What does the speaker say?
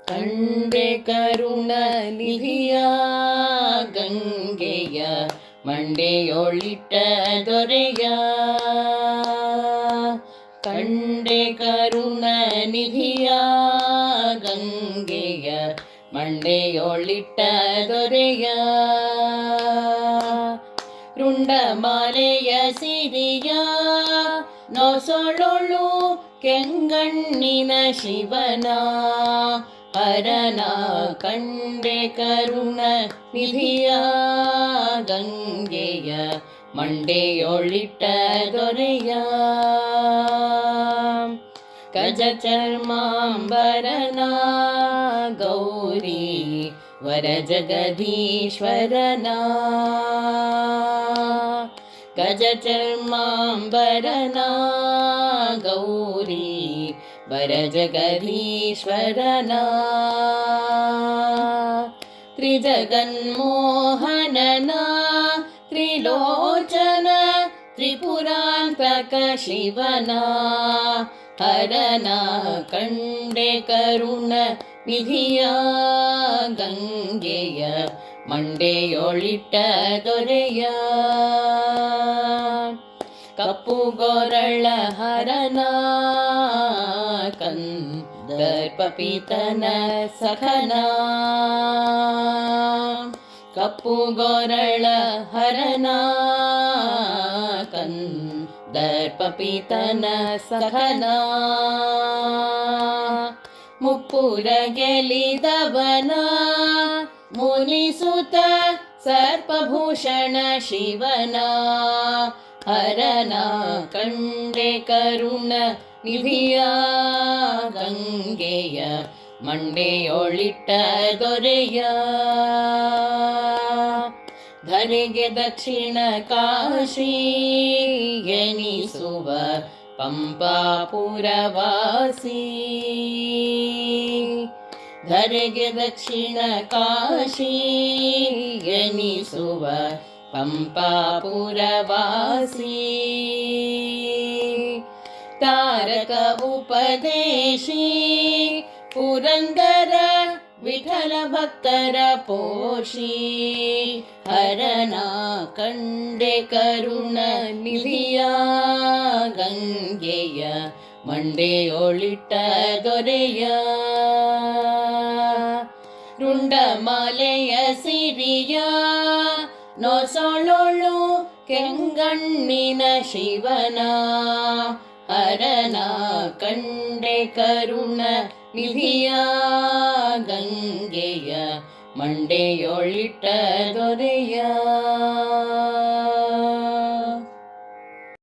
ಕಂಡೆ ಕರುಣ ನಿಧಿಯ ಗಂಗೆಯ ಮಂಡೆಯೊಳಿಟ್ಟ ದೊರೆಯ ಕಂಡೆ ಕರುಣ ನಿಧಿಯ ಗಂಗೆಯ ಮಂಡೆಯೊಳಿಟ್ಟ ದೊರೆಯ ರುಂಡಮಾಲೆಯ ಸಿರಿಯ ನೊಸೊಳೊಳು ಕೆಂಗಣ್ಣಿನ ಶಿವನ ಹರನ ಕಂಡೆ ಕರುಣ ನಿಧಿಯ ಗಂಗೆಯ ಮಂಡೆಯೊಳಿಟ್ಟ ದೊರೆಯ ಗಜ ಚರ್ಮಾಂಬರನ ಗೌರಿ ವರ ಜಗದೀಶ್ವರನ ಗಜ ಚರ್ಮಾಂಬರನ ಗೌರಿ ವರ ಜಗದೀಶ್ವರನ ತ್ರಿಜಗನ್ಮೋಹನನ ತ್ರಿಲೋಚನ ತ್ರಿಪುರಾಂತಕ ಶಿವನ ಹರನ ಕಂಡೆ ಕರುಣ ನಿಧಿಯ ಗಂಗೆಯ ಮಂಡೆಯೊಳಿಟ್ಟ ದೊರೆಯ ಕಪ್ಪು ಗೊರಳ ಹರನ ಕಂದರ್ಪಪಿತನ ಸಖನ ಕಪ್ಪು ಗೊರಳ ಹರನ ಕಂದರ್ಪಪಿತನ ಸಖನ ಮುಪ್ಪುರ ಗೆಲಿದವನ ಮುನಿಸುತ ಸರ್ಪಭೂಷಣ ಶಿವನ ಹರನ ಕಂಡೆ ಕರುಣ ನಿಧಿಯ ಗಂಗೆಯ ಮಂಡೆಯೊಳಿಟ್ಟ ದೊರೆಯ ಧರೆಗೆ ದಕ್ಷಿಣ ಕಾಶಿ ಎನಿಸುವ ಪಂಪಾಪುರವಾಸಿ ಧರೆಗೆ ದಕ್ಷಿಣ ಕಾಶಿ ಎನಿಸುವ ಪಂಪಾಪುರವಾಸಿ ತಾರಕ ಉಪದೇಶಿ ಪುರಂದರ ವಿಠಲ ಭಕ್ತರ ಪೋಷಿ ಹರನ ಕಂಡೆ ಕರುಣ ನಿಧಿಯ ಗಂಗೆಯ ಮಂಡೆಯೊಳಿಟ್ಟ ದೊರೆಯ ರುಂಡಮಾಲೆಯ ಸಿರಿಯ ನೊಸೊಳೊಳು ಕೆಂಗಣ್ಣಿನ ಶಿವನ ಹರನ ಕಂಡೆ ಕರುಣ ನಿಧಿಯ ಗಂಗೆಯ ಮಂಡೆಯೊಳಿಟ್ಟ ದೊರೆಯ